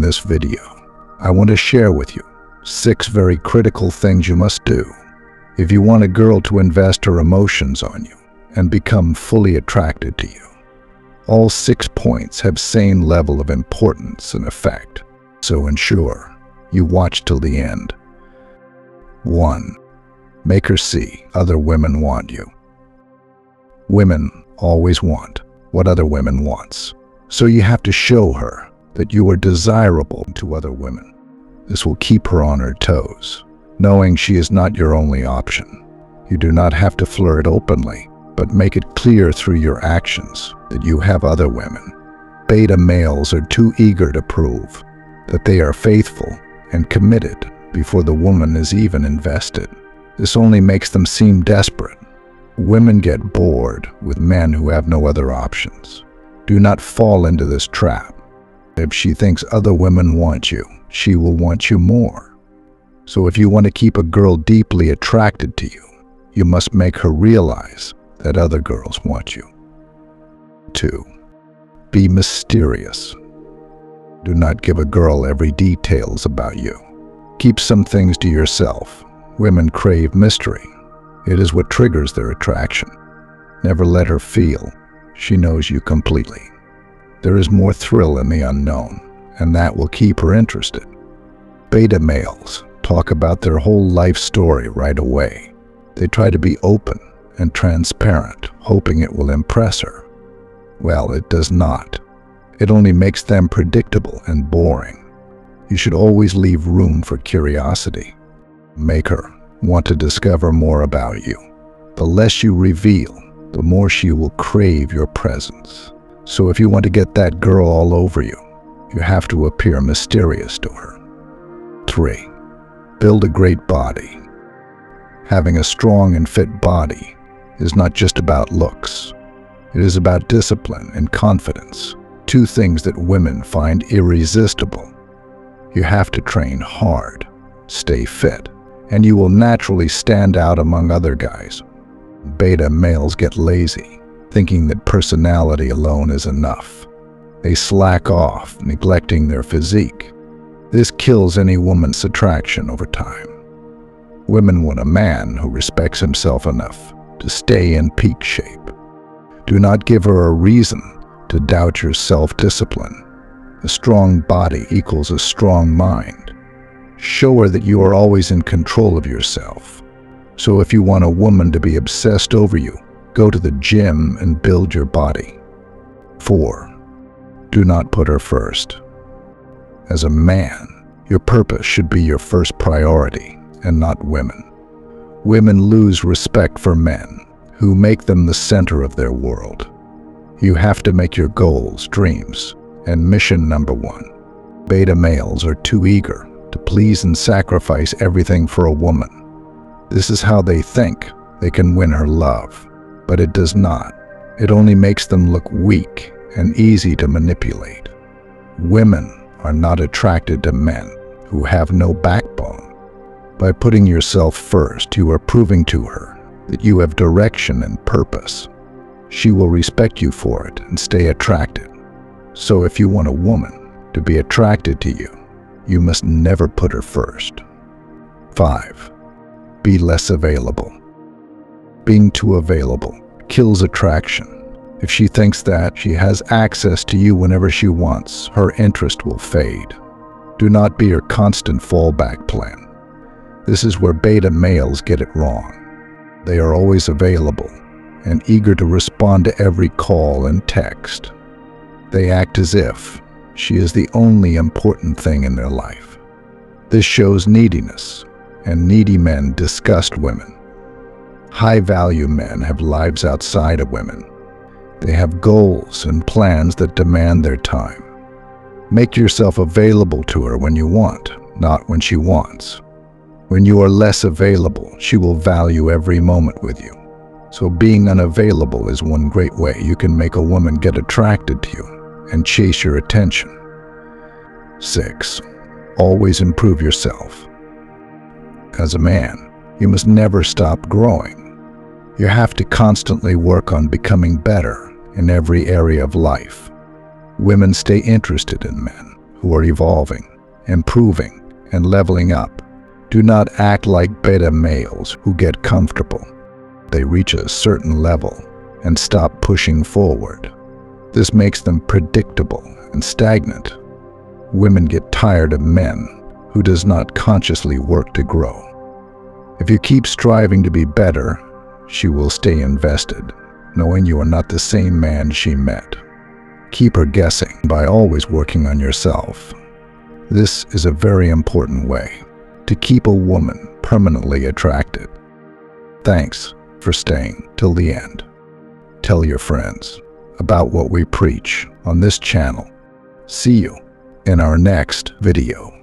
In this video, I want to share with you 6 very critical things you must do if you want a girl to invest her emotions on you and become fully attracted to you. All 6 points have same level of importance and effect, so ensure you watch till the end. 1. Make her see other women want you. Women always want what other women wants, so you have to show her that you are desirable to other women. This will keep her on her toes, knowing she is not your only option. You do not have to flirt openly, but make it clear through your actions that you have other women. Beta males are too eager to prove that they are faithful and committed before the woman is even invested. This only makes them seem desperate. Women get bored with men who have no other options. Do not fall into this trap. If she thinks other women want you, she will want you more. So if you want to keep a girl deeply attracted to you, you must make her realize that other girls want you. 2. Be mysterious. Do not give a girl every details about you. Keep some things to yourself. Women crave mystery. It is what triggers their attraction. Never let her feel she knows you completely. There is more thrill in the unknown, and that will keep her interested. Beta males talk about their whole life story right away. They try to be open and transparent, hoping it will impress her. Well, it does not. It only makes them predictable and boring. You should always leave room for curiosity. Make her want to discover more about you. The less you reveal, the more she will crave your presence. So if you want to get that girl all over you, you have to appear mysterious to her. 3. Build a great body. Having a strong and fit body is not just about looks. It is about discipline and confidence, 2 things that women find irresistible. You have to train hard, stay fit, and you will naturally stand out among other guys. Beta males get lazy, thinking that personality alone is enough. They slack off, neglecting their physique. This kills any woman's attraction over time. Women want a man who respects himself enough to stay in peak shape. Do not give her a reason to doubt your self-discipline. A strong body equals a strong mind. Show her that you are always in control of yourself. So if you want a woman to be obsessed over you, go to the gym and build your body. 4. Do not put her first. As a man, your purpose should be your first priority and not women. Women lose respect for men who make them the center of their world. You have to make your goals, dreams, and mission number 1. Beta males are too eager to please and sacrifice everything for a woman. This is how they think they can win her love. But it does not. It only makes them look weak and easy to manipulate. Women are not attracted to men who have no backbone. By putting yourself first, you are proving to her that you have direction and purpose. She will respect you for it and stay attracted. So if you want a woman to be attracted to you, you must never put her first. 5. Be less available. Being too available kills attraction. If she thinks that she has access to you whenever she wants, her interest will fade. Do not be her constant fallback plan. This is where beta males get it wrong. They are always available and eager to respond to every call and text. They act as if she is the only important thing in their life. This shows neediness, and needy men disgust women. High-value men have lives outside of women. They have goals and plans that demand their time. Make yourself available to her when you want, not when she wants. When you are less available, she will value every moment with you. So being unavailable is one great way you can make a woman get attracted to you and chase your attention. 6. Always improve yourself. As a man, you must never stop growing. You have to constantly work on becoming better in every area of life. Women stay interested in men who are evolving, improving, and leveling up. Do not act like beta males who get comfortable. They reach a certain level and stop pushing forward. This makes them predictable and stagnant. Women get tired of men who does not consciously work to grow. If you keep striving to be better, she will stay invested, knowing you are not the same man she met. Keep her guessing by always working on yourself. This is a very important way to keep a woman permanently attracted. Thanks for staying till the end. Tell your friends about what we preach on this channel. See you in our next video.